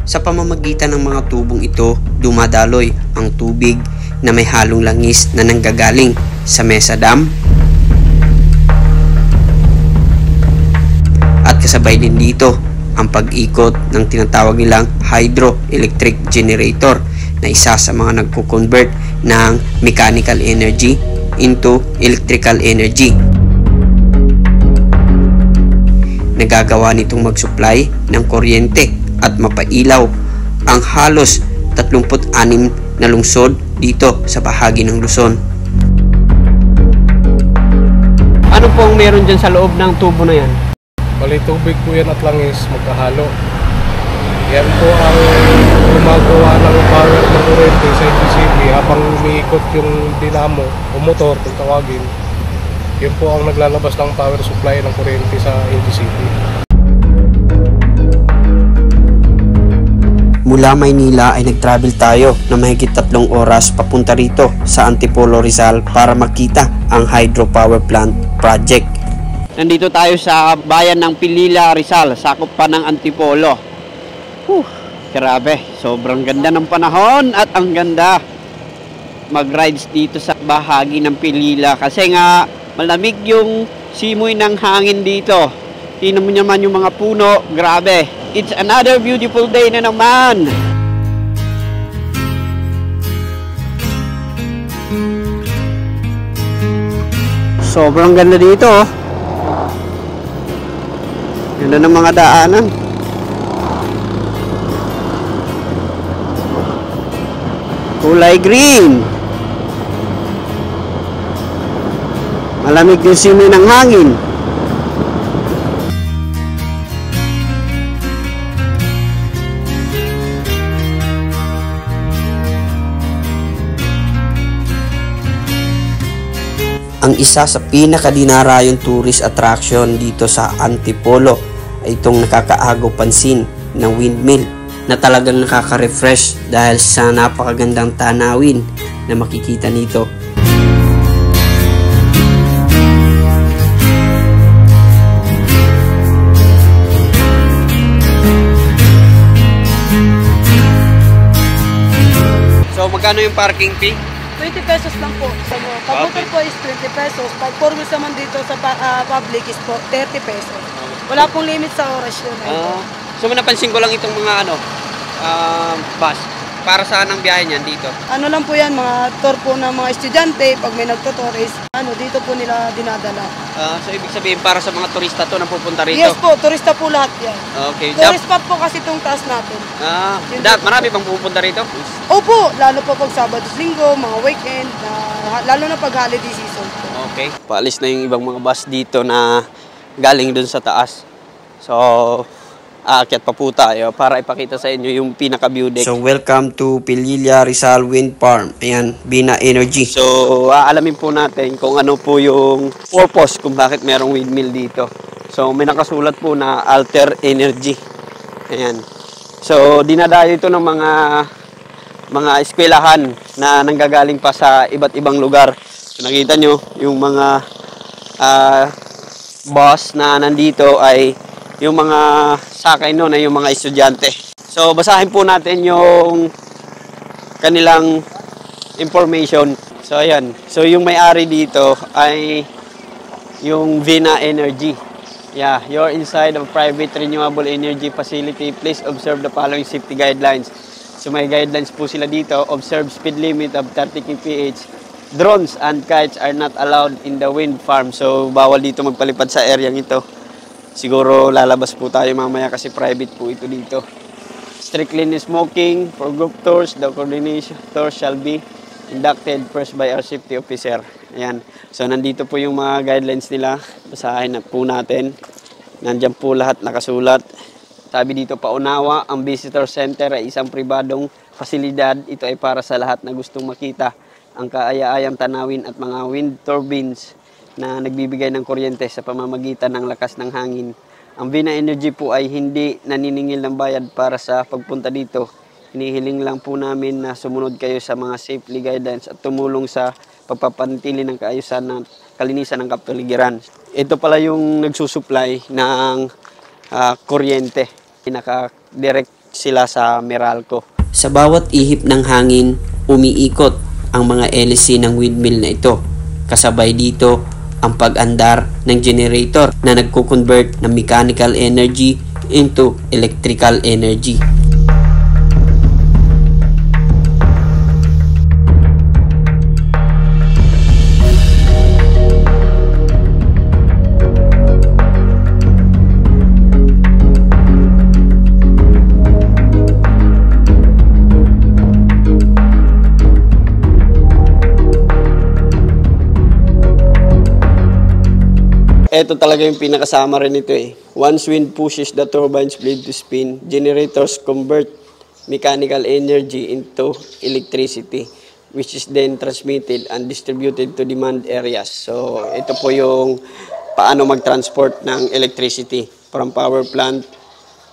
Sa pamamagitan ng mga tubong ito, dumadaloy ang tubig na may halong langis na nanggagaling sa Mesa Dam at kasabay din dito ang pag-ikot ng tinatawag nilang hydroelectric generator na isa sa mga nagko-convert ng mechanical energy into electrical energy. Nagagawa nitong mag-supply ng kuryente at mapailaw ang halos 36 na lungsod dito sa bahagi ng Luzon. Ano pong meron dyan sa loob ng tubo na yan? Bali, tubig po yan at langis magkahalo. Yan po ang gumagawa ng power ng kuryente sa EDCP habang umiikot yung dinamo o motor kung tawagin. Yun po ang naglalabas ng power supply ng kuryente sa EDCP. Mula Maynila ay nag-travel tayo na mahigit 3 oras papunta rito sa Antipolo, Rizal para makita ang hydropower plant project. Nandito tayo sa bayan ng Pilila, Rizal, sakop pa ng Antipolo. Grabe, sobrang ganda ng panahon at ang ganda mag-rides dito sa bahagi ng Pilila kasi nga malamig yung simoy ng hangin dito. Tingnan mo naman yung mga puno, grabe. It's another beautiful day na naman. Sobrang ganda dito, oh. Ganda ng mga daanan. Kulay green. Malamig yung simoy ng hangin. Ang isa sa pinakadinarayong tourist attraction dito sa Antipolo ay itong nakakaagaw pansin na windmill na talagang nakaka-refresh dahil sa napakagandang tanawin na makikita nito. So magkano yung parking fee? 20 pesos lang po sa mo. Pag motor po is 20 pesos. Pag 4 wheels naman dito sa public is po 30 pesos. Wala pong limit sa oras yun. So napansin ko lang itong mga bus. Para saan ang biyahe niyan dito? Ano lang po yan, mga tour po ng mga estudyante. Pag may nagtutour is dito po nila dinadala. So ibig sabihin para sa mga turista to na pupunta rito? Yes po, turista po lahat yan. Okay. Tourist spot po kasi itong taas natin. Marami bang pupunta rito? Opo, lalo po pag Sabado, Linggo, mga weekend, lalo na pag holiday season po. Okay. Paalis na yung ibang mga bus dito na galing dun sa taas. So, aakyat pa po tayo para ipakita sa inyo yung pinaka-view deck. So welcome to Pilila Rizal Wind Farm. Ayan, Bina Energy. So, aalamin po natin kung ano po yung purpose kung bakit merong windmill dito. So, may nakasulat po na Alter Energy. Ayan. So, dinadayo ito ng mga eskwelahan na nanggagaling pa sa iba't ibang lugar. So, nakita nyo, yung mga bus na nandito ay yung mga sakay noon ay yung mga estudyante. So, basahin po natin yung kanilang information. So, ayan. So, yung may-ari dito ay yung Bina Energy. Yeah, you're inside a private renewable energy facility. Please observe the following safety guidelines. So, may guidelines po sila dito. Observe speed limit of 30 kph. Drones and kites are not allowed in the wind farm. So, bawal dito magpalipad sa area ito. Siguro lalabas po tayo mamaya kasi private po ito dito. Strictly smoking for group tours. The coordinator shall be inducted first by our safety officer. Ayan. So, nandito po yung mga guidelines nila. Basahin na po natin. Nandiyan po lahat nakasulat. Sabi dito, paunawa, ang visitor center ay isang pribadong pasilidad. Ito ay para sa lahat na gustong makita ang kaaya-ayang tanawin at mga wind turbines na nagbibigay ng kuryente sa pamamagitan ng lakas ng hangin. Ang Bina Energy po ay hindi naniningil ng bayad para sa pagpunta dito. Hinihiling lang po namin na sumunod kayo sa mga safety guidelines at tumulong sa pagpapanatili ng kaayusan ng kalinisan ng kapaligiran. Ito pala yung nagsusupply ng kuryente. Naka-direct sila sa Meralco. Sa bawat ihip ng hangin, umiikot ang mga hélice ng windmill na ito. Kasabay dito ang pag-andar ng generator na nagko-convert ng mechanical energy into electrical energy. Ito talaga yung pinakasama rin ito eh. Once wind pushes the turbine's blade to spin, generators convert mechanical energy into electricity, which is then transmitted and distributed to demand areas. So, ito po yung paano mag-transport ng electricity from power plant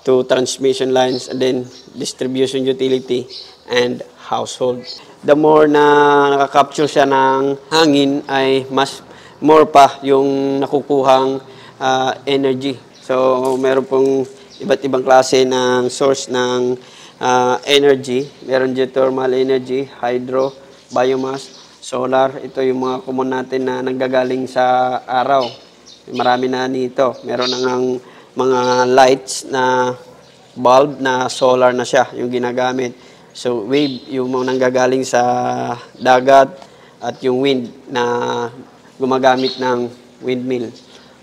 to transmission lines and then distribution utility and household. The more na nakaka-capture siya ng hangin ay mas more pa yung nakukuhang energy. So, meron pong iba't ibang klase ng source ng energy. Meron geothermal energy, hydro, biomass, solar. Ito yung mga common natin na nanggagaling sa araw. Marami na nito. Meron nang mga lights na bulb na solar na siya yung ginagamit. So, wave yung mga nanggagaling sa dagat at yung wind na gumagamit ng windmill.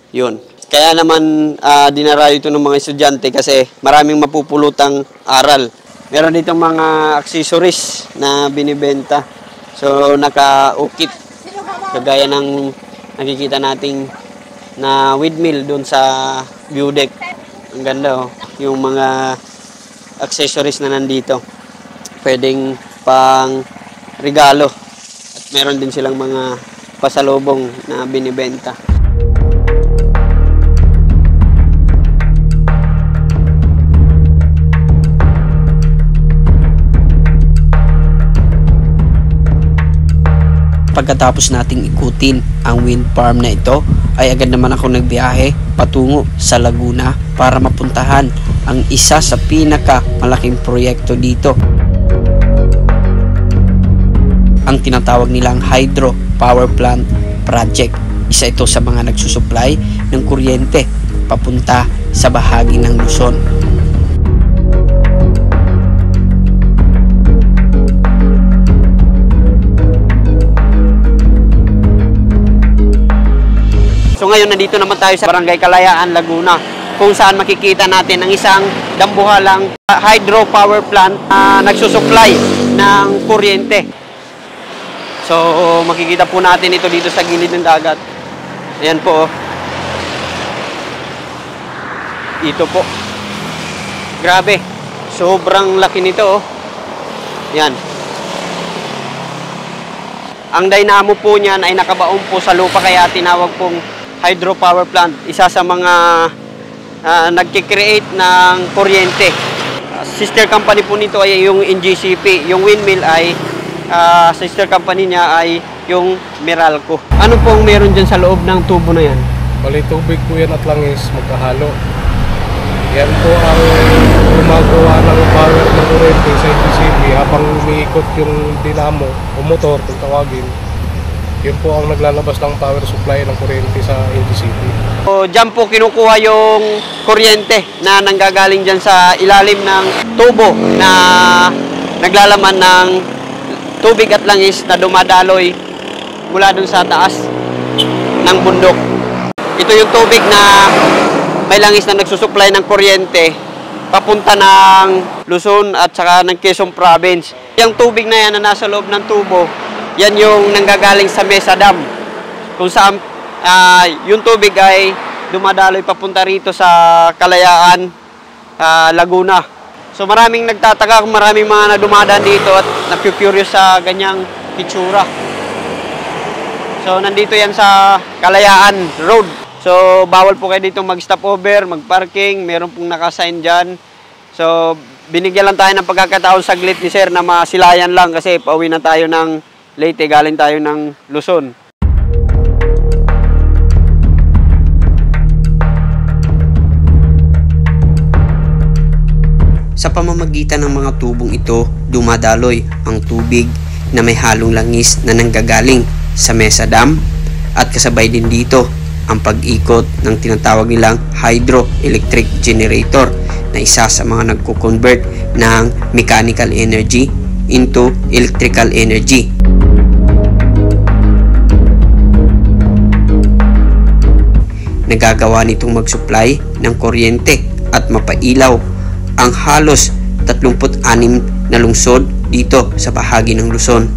Yun. Kaya naman dinarayo ito ng mga estudyante kasi maraming mapupulutang aral. Meron dito mga accessories na binibenta. So, naka-ukit. Kagaya ng nakikita nating na windmill doon sa view deck. Ang ganda oh. Yung mga accessories na nandito. Pwedeng pang regalo. At meron din silang mga pasalubong na binibenta. Pagkatapos nating ikutin ang wind farm na ito, ay agad naman ako nagbiyahe patungo sa Laguna para mapuntahan ang isa sa pinakamalaking proyekto dito. Ang tinatawag nilang Hydro Power Plant Project. Isa ito sa mga nagsusupply ng kuryente papunta sa bahagi ng Luzon. So ngayon nandito naman tayo sa Barangay Kalayaan, Laguna, kung saan makikita natin ang isang dambuhalang hydro power plant na nagsusupply ng kuryente. So, makikita po natin ito dito sa gilid ng dagat. Ayan po. Dito po. Grabe. Sobrang laki nito. Ayan. Ang dynamo po niyan ay nakabaon po sa lupa kaya tinawag pong hydropower plant. Isa sa mga nagkikreate ng kuryente. Sister company po nito ay yung NGCP. Yung windmill ay sister company niya ay yung Meralco. Ano pong meron dyan sa loob ng tubo na yan? Bali, tubig po yan at langis magkahalo. Yan po ang gumagawa ng power ng kuryente sa NGCP habang umiikot yung dinamo o motor kung tawagin. Yun po ang naglalabas ng power supply ng kuryente sa NGCP. So, dyan po kinukuha yung kuryente na nanggagaling dyan sa ilalim ng tubo na naglalaman ng tubig at langis na dumadaloy mula dun sa taas ng bundok. Ito yung tubig na may langis na nagsusupply ng kuryente papunta ng Luzon at saka ng Quezon Province. Yung tubig na yan na nasa loob ng tubo, yan yung nanggagaling sa Mesa Dam. Kung saan yung tubig ay dumadaloy papunta rito sa Kalayaan, Laguna. So maraming nagtataka, maraming mga dumadaan dito at na-curious sa ganyang itsura. So nandito yan sa Kalayaan Road. So bawal po kayo dito mag-stop over, mag-parking, meron pong nakasign dyan. So binigyan lang tayo ng pagkakataon saglit ni Sir na masilayan lang kasi pauwi na tayo ng Leyte, galing tayo ng Luzon. Sa pamamagitan ng mga tubong ito, dumadaloy ang tubig na may halong langis na nanggagaling sa Mesa Dam at kasabay din dito ang pag-ikot ng tinatawag nilang hydroelectric generator na isa sa mga nagko-convert ng mechanical energy into electrical energy. Nagagawa nitong mag-supply ng kuryente at mapailaw ang halos 36 na lungsod dito sa bahagi ng Luzon.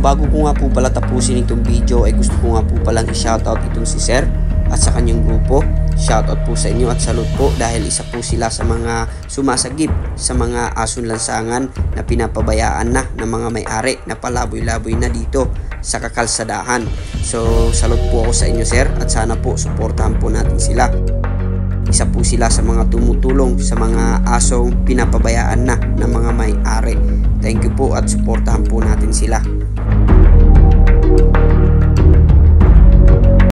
Bago ko nga po pala tapusin itong video ay gusto ko nga po palang i-shoutout itong si Sir at sa kanyang grupo. Shoutout po sa inyo at salute po dahil isa po sila sa mga sumasagip sa mga asun lansangan na pinapabayaan na ng mga may-ari na palaboy-laboy na dito sa kakalsadahan. So salute po ako sa inyo Sir at sana po suportahan po natin sila. Isa po sila sa mga tumutulong sa mga asong pinapabayaan na ng mga may-ari. Thank you po at suportahan po natin sila.